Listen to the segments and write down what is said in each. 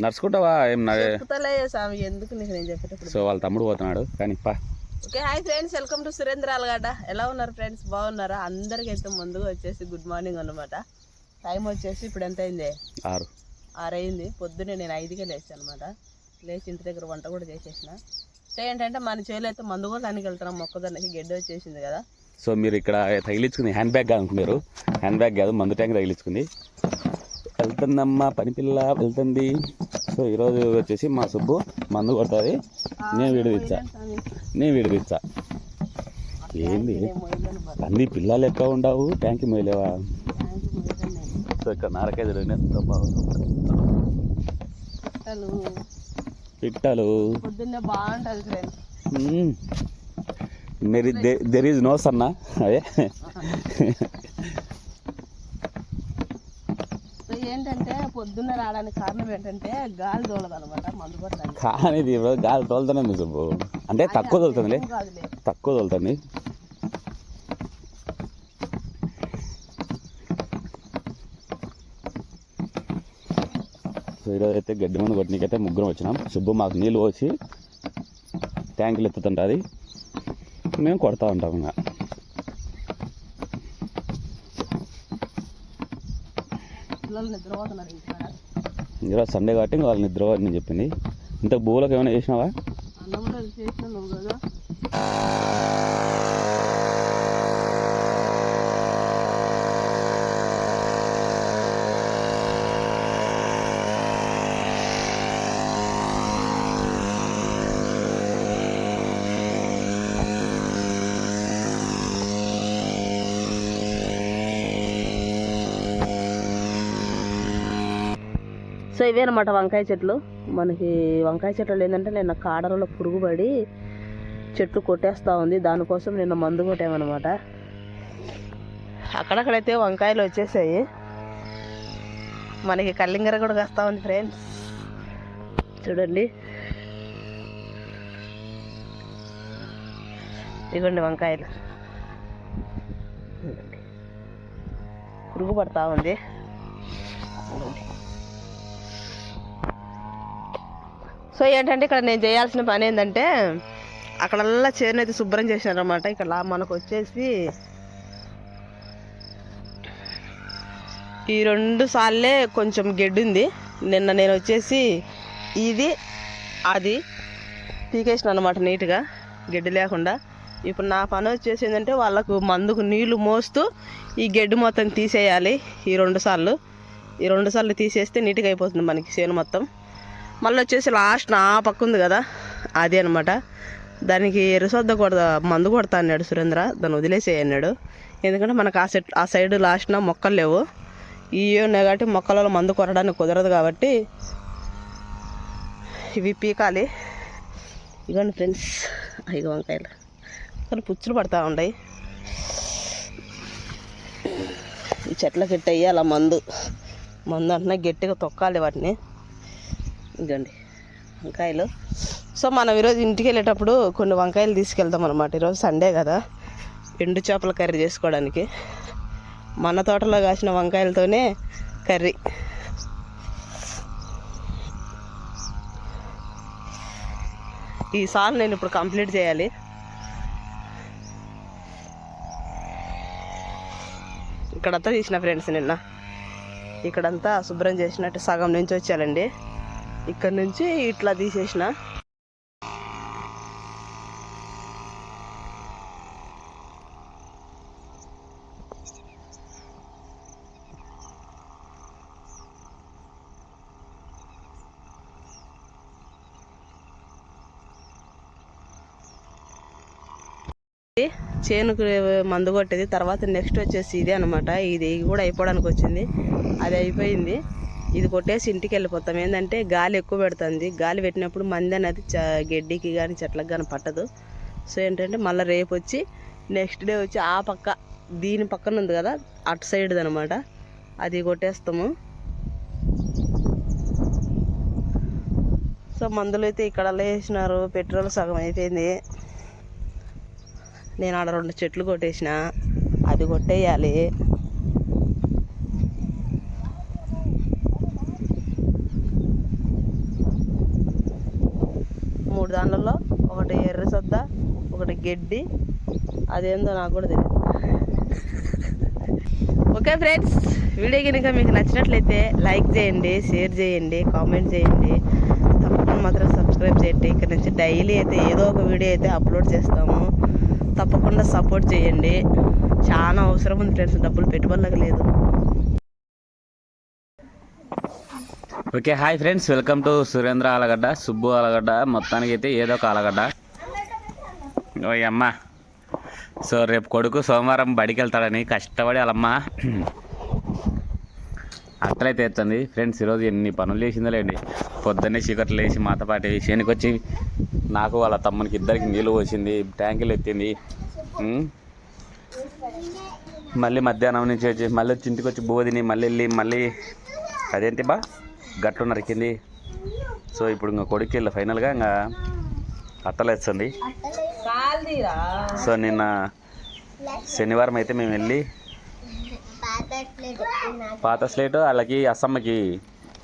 నడుచుకుంటావా ఏం ఎందుకు నీకు నేను చెప్పేటప్పుడు. సో వాళ్ళ తమ్ముడు పోతున్నాడు కానీ okay hi friends, welcome to Surendra Allagadda. ఎలా ఉన్నారు ఫ్రెండ్స్, బాగున్నారా? అందరికి అయితే ముందుగా వచ్చేసి గుడ్ మార్నింగ్ అనమాట. టైం వచ్చేసి ఇప్పుడు ఎంత అయింది? 6 అయింది. పొద్దున్నే నేను 5కే లేచాను అనమాట. లేచి ఇంటి దగ్గర వంట కూడా చేసేసిన. సో ఏంటంటే మన చేలు అయితే మందు కూడా దానికి వెళ్తున్నాం. మొక్కదానికి గడ్డి వచ్చేసింది కదా. సో మీరు ఇక్కడ తగిలించుకుంది హ్యాండ్ బ్యాగ్ అనుకున్నారు. హ్యాండ్ బ్యాగ్ కాదు, మందు ట్యాంక్ తగిలించుకుంది. వెళ్తుందమ్మా, పని పిల్ల వెళ్తుంది. సో ఈరోజు వచ్చేసి మా సుబ్బు మందు కొడుతుంది. నేను విడిదిచ్చా. ఏంది అన్ని పిల్లలు ఎక్కువ ఉండవు, ట్యాంక్ మొయ్యలేవా? సో ఇక్కడ నారకేజీలు ఎంత బాగుంది. పిట్టలు పొద్దున్నే బాగుంటుంది ఫ్రెండ్స్. మరి దెర్ ఈజ్ నో సన్నా అదే. ఏంటంటే పొద్దున్న రావడానికి కారణం ఏంటంటే గాలి తోలదు అనమాట మందు కొట్టడానికి. కానీ గాలి తోలుతానే మీ సుబ్బు, అంటే తక్కువ తోలుతుంది, తక్కువ తోలుతుంది. సో ఈరోజు అయితే గడ్డి మందు కొట్టడానికైతే ముగ్గురం వచ్చినాం. సుబ్బు మాకు నీళ్ళు పోసి ట్యాంకులు ఎత్తుతుంటుంది, మేము కొడతా ఉంటాం. ఇంకా ఈరోజు సండే కాబట్టి ఇంకా వాళ్ళు నిద్రపోని చెప్పింది. ఇంత భూలకు ఏమైనా చేసినావా? సో ఇవే అనమాట వంకాయ చెట్లు. మనకి వంకాయ చెట్లు ఏంటంటే నిన్న కాడలలో పురుగు పడి చెట్లు కొట్టేస్తూ ఉంది. దానికోసం నిన్న మందు కొట్టామన్నమాట. అక్కడక్కడైతే వంకాయలు వచ్చేసాయి. మనకి కల్లింగర కూడా కాస్తూ ఉంది ఫ్రెండ్స్, చూడండి. ఇదిగోండి వంకాయలు, పురుగు పడతా ఉంది. సో ఏంటంటే ఇక్కడ నేను చేయాల్సిన పని ఏంటంటే అక్కడల్లా చేను అయితే శుభ్రం చేసినారనమాట. ఇక్కడ మనకు వచ్చేసి ఈ 2 సార్లే కొంచెం గడ్డి ఉంది. నిన్న నేను వచ్చేసి ఇది అది పీకేసిన అనమాట నీట్గా, గడ్డి లేకుండా. ఇప్పుడు నా పని వచ్చేసి ఏంటంటే వాళ్ళకు మందుకు నీళ్లు మోస్తూ ఈ గడ్డి మొత్తం తీసేయాలి. ఈ 2 సార్లు తీసేస్తే నీట్గా అయిపోతుంది మనకి చేను మొత్తం. మళ్ళీ వచ్చేసి లాస్ట్ నా పక్క ఉంది కదా, అది అనమాట. దానికి ఎరుసొద్ద మందు కొడతా అన్నాడు సురేంద్ర, దాన్ని వదిలేసేయి అన్నాడు. ఎందుకంటే మనకు ఆ సైడ్ లాస్ట్న మొక్కలు లేవు. ఇవి ఉన్నాయి కాబట్టి మొక్కలలో మందు కొట్టడానికి కుదరదు కాబట్టి ఇవి పీకాలి. ఇవ్వండి ఫ్రెండ్స్, 5 వంకాయలు కానీ పుచ్చులు పడతా ఉన్నాయి. ఈ చెట్లకి ఎట్టయ్యి అలా మందు అంటున్నా, గట్టిగా తొక్కాలి వాటిని. ఇదండి వంకాయలు. సో మనం ఈరోజు ఇంటికి వెళ్ళేటప్పుడు కొన్ని వంకాయలు తీసుకెళ్తాం అనమాట. ఈరోజు సండే కదా, ఎండు చేపల కర్రీ చేసుకోవడానికి. మన తోటలో కాసిన వంకాయలతోనే కర్రీ. ఈ సాల్ నేను ఇప్పుడు కంప్లీట్ చేయాలి. ఇక్కడంతా తీసిన ఫ్రెండ్స్, నిన్న ఇక్కడంతా శుభ్రం చేసినట్టు సగం నుంచి వచ్చానండి. ఇక్కడ నుంచి ఇట్లా తీసేసిన. చేనుకు మందు కొట్టేది. తర్వాత నెక్స్ట్ వచ్చేసి ఇదే అనమాట. ఇది కూడా అయిపోవడానికి వచ్చింది, అది అయిపోయింది. ఇది కొట్టేసి ఇంటికి వెళ్ళిపోతాం. ఏంటంటే గాలి ఎక్కువ పెడుతుంది. గాలి పెట్టినప్పుడు మంది అనేది గడ్డికి కానీ చెట్లకు కానీ పట్టదు. సో ఏంటంటే మళ్ళీ రేపు వచ్చి నెక్స్ట్ డే వచ్చి ఆ పక్క దీని పక్కన ఉంది కదా, అటు సైడ్ది అనమాట, అది కొట్టేస్తాము. సో మందులు అయితే ఇక్కడ వేసినారు. పెట్రోల్ సగం అయిపోయింది. నేను ఆడ 2 చెట్లు కొట్టేసిన, అది కొట్టేయాలి. 3 దాంట్లో ఒకటి ఎర్ర సొద్ద, ఒకటి గడ్డి, అదేందో నాకు కూడా తెలియదు. ఓకే ఫ్రెండ్స్, వీడియో కనుక మీకు నచ్చినట్లయితే లైక్ చేయండి, షేర్ చేయండి, కామెంట్ చేయండి, తప్పకుండా మాత్రం సబ్స్క్రైబ్ చేయండి. ఇక్కడ నుంచి డైలీ అయితే ఏదో ఒక వీడియో అయితే అప్లోడ్ చేస్తాము. తప్పకుండా సపోర్ట్ చేయండి. చాలా అవసరం ఉంది ఫ్రెండ్స్, డబ్బులు పెట్టుబడులకు లేదు. Okay, hi friends, welcome to Surendra Allagadda, Subbu Allagadda. మొత్తానికి అయితే ఏదో ఒక ఆలగడ్డ. ఓయ్ అమ్మ, సో రేపు కొడుకు సోమవారం బడికి వెళ్తాడని కష్టపడి వాళ్ళమ్మ అట్లయితే ఎత్తుంది ఫ్రెండ్స్. ఈరోజు ఎన్ని పనులు చేసిందో లేండి. పొద్దున్నే చీకట్లు వేసి మాతపాటి చేనికి వచ్చి నాకు వాళ్ళ తమ్మునికి ఇద్దరికి నీళ్ళు పోసింది, ట్యాంకులు ఎత్తింది. మళ్ళీ మధ్యాహ్నం నుంచి వచ్చి మళ్ళీ ఇంటికి వచ్చి బోధిని మళ్ళీ వెళ్ళి మళ్ళీ అదేంటి బా గట్టు నరికింది. సో ఇప్పుడు ఇంకా కొడుకు వెళ్ళి ఫైనల్గా ఇంకా అట్టలేస్తుంది. సో నిన్న శనివారం అయితే మేము వెళ్ళి పాత స్లేట్ వాళ్ళకి అమ్మకి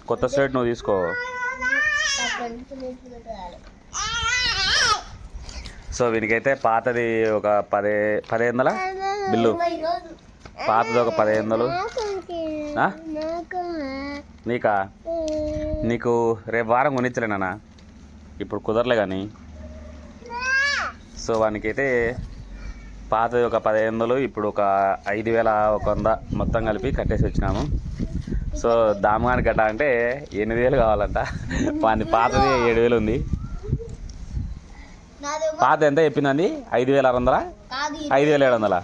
కొత్త స్లేట్ నువ్వు తీసుకో. సో వీనికైతే పాతది ఒక 1500 బిల్లు, పాతది ఒక 1500. నీకా? నీకు రేపు వారం కొనిచ్చలేనా, ఇప్పుడు కుదరలే కానీ. సో వానికైతే పాతది ఒక 1500, ఇప్పుడు ఒక 5100 మొత్తం కలిపి కట్టేసి వచ్చినాము. సో దామగాని గడ్డ అంటే 8000 కావాలంట. వాని పాతది 7000 ఉంది. పాత ఎంత చెప్పిందండి? 5600, 5700.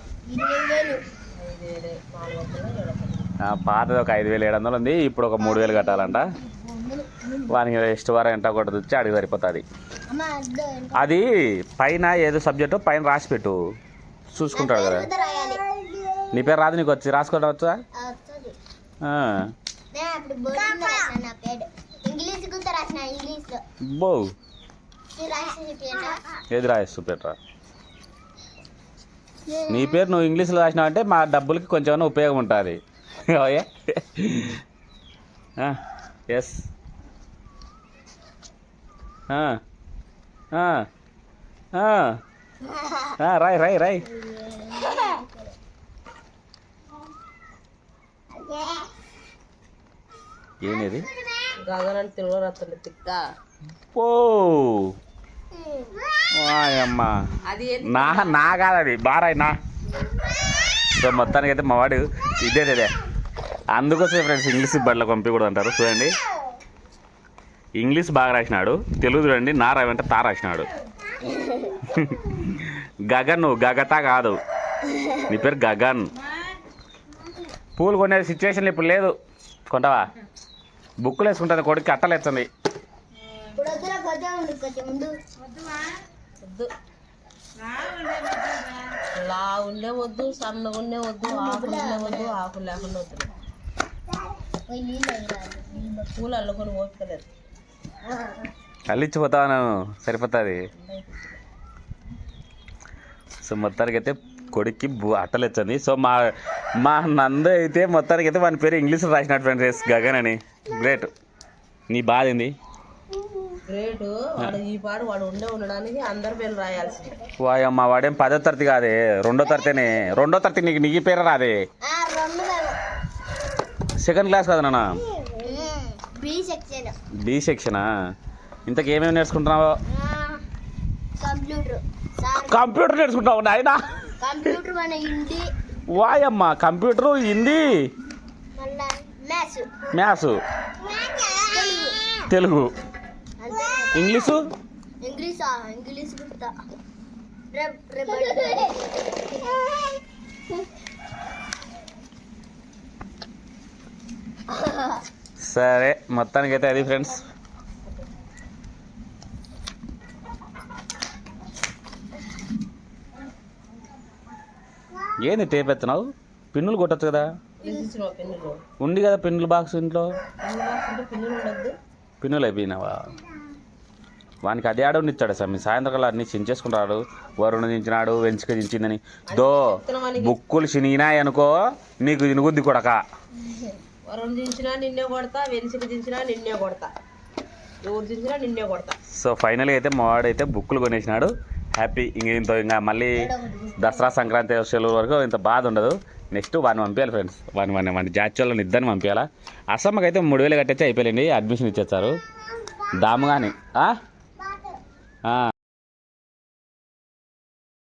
పాతది ఒక 5700 ఉంది. ఇప్పుడు ఒక 3000 కట్టాలంట. వానికి నెక్స్ట్ వారం ఎంత కొట్టదు వచ్చి అడిగి సరిపోతుంది. అది పైన ఏదో సబ్జెక్టు పైన రాసి పెట్టు, చూసుకుంటాడు కదా. నీ పేరు రాదు, నీకు వచ్చి రాసుకోవడం వచ్చా? బో ఏది రాయచ్చు పెట్టరా. నీ పేరు నువ్వు ఇంగ్లీష్లో రాసినావు అంటే మా డబ్బులకి కొంచెం ఉపయోగం ఉంటుంది. ఎస్, రాయ్ రాయ్ రాయ్. ఏనేది ఓ అమ్మా, నా కాదది బారాయ్ నా. సో మొత్తానికి అయితే మావాడు ఇదే అందుకోసమే ఫ్రెండ్స్ ఇంగ్లీష్ బడిలో పంపించకూడదు అంటారు. చూడండి, ఇంగ్లీష్ బాగా రాసినాడు, తెలుగు చూడండి నా రావంటే తా రాసినాడు. గగన్, గగత కాదు, నీ పేరు గగన్. పూలు కొనే సిచ్యువేషన్ ఇప్పుడు లేదు, కొంటావా? బుక్కులు వేసుకుంటుంది కొడుకు, అట్టలేస్తుంది. లా ఉండే వద్దు, సన్నగా ఉండే వద్దు, ఆకులు ఉండే వద్దు, ఆకులు లేకుండా వద్దు. పూలు అల్లుకొని ఓపికలేదు, అల్లిచ్చిపోతాను సరిపోతుంది. సో మొత్తానికి అయితే కొడుక్కి అట్టలేచ్చండి. సో మా నందు అయితే మొత్తానికి అయితే వాని పేరు ఇంగ్లీష్లో రాసినట్టు ఫ్రెండ్స్, గగన్ అని. గ్రేట్. నీ బాధ ఏంది? గ్రేట్. వాడు ఈ పాడు వాడు ఉండడానికి అందరి పేరు రాయాల్సింది. వాయమ్మ, వాడేం 10వ తరగతి కాదే, 2వ తరగతినే. 2వ తరగతి నీకు పేరు రాదే, 2nd క్లాస్ కదా నాన్న. బి సెక్షనా? ఇంతకు ఏమేమి నేర్చుకుంటున్నావో? కంప్యూటర్ నేర్చుకుంటావు నాయనా? వాయమ్మ, computer, Hindi, maths, Telugu, English. సరే మొత్తానికి అయితే అది ఫ్రెండ్స్. ఏంది టేప్ ఎత్తున్నావు? పిన్నులు కొట్టచ్చు కదా. ఉంది కదా పిన్నుల బాక్స్ ఇంట్లో. పిన్నులు అయిపోయినావా? వానికి అది ఆడని ఇచ్చాడు సార్. మీ సాయంత్రం అన్ని చించేసుకుంటాడు. వరుణ దించినాడు, వెంచుక దించిందని. దో బుక్కులు చినిగినాయి అనుకో, నీకు ఇనుగుద్ది కొడక. వరుణ దించినా నిన్నే కొడతా, వెంచుక దించినా నిన్నే కొడతా. ఎవరు చించినా నిన్నే కొడతా. సో ఫైనల్గా అయితే మా వాడైతే బుక్కులు కొనేసినాడు. హ్యాపీ. ఇంకా మళ్ళీ దసరా సంక్రాంతి సెలవు వరకు ఇంత బాధ ఉండదు. నెక్స్ట్ వాడిని పంపించాలి ఫ్రెండ్స్. వాడిని జాడ్చోళ్ళని ఇద్దరిని పంపించాలా. అసమ్మకి అయితే 3000 కట్టేస్తే అయిపోయింది, అడ్మిషన్ ఇచ్చేస్తారు. దాము కానీ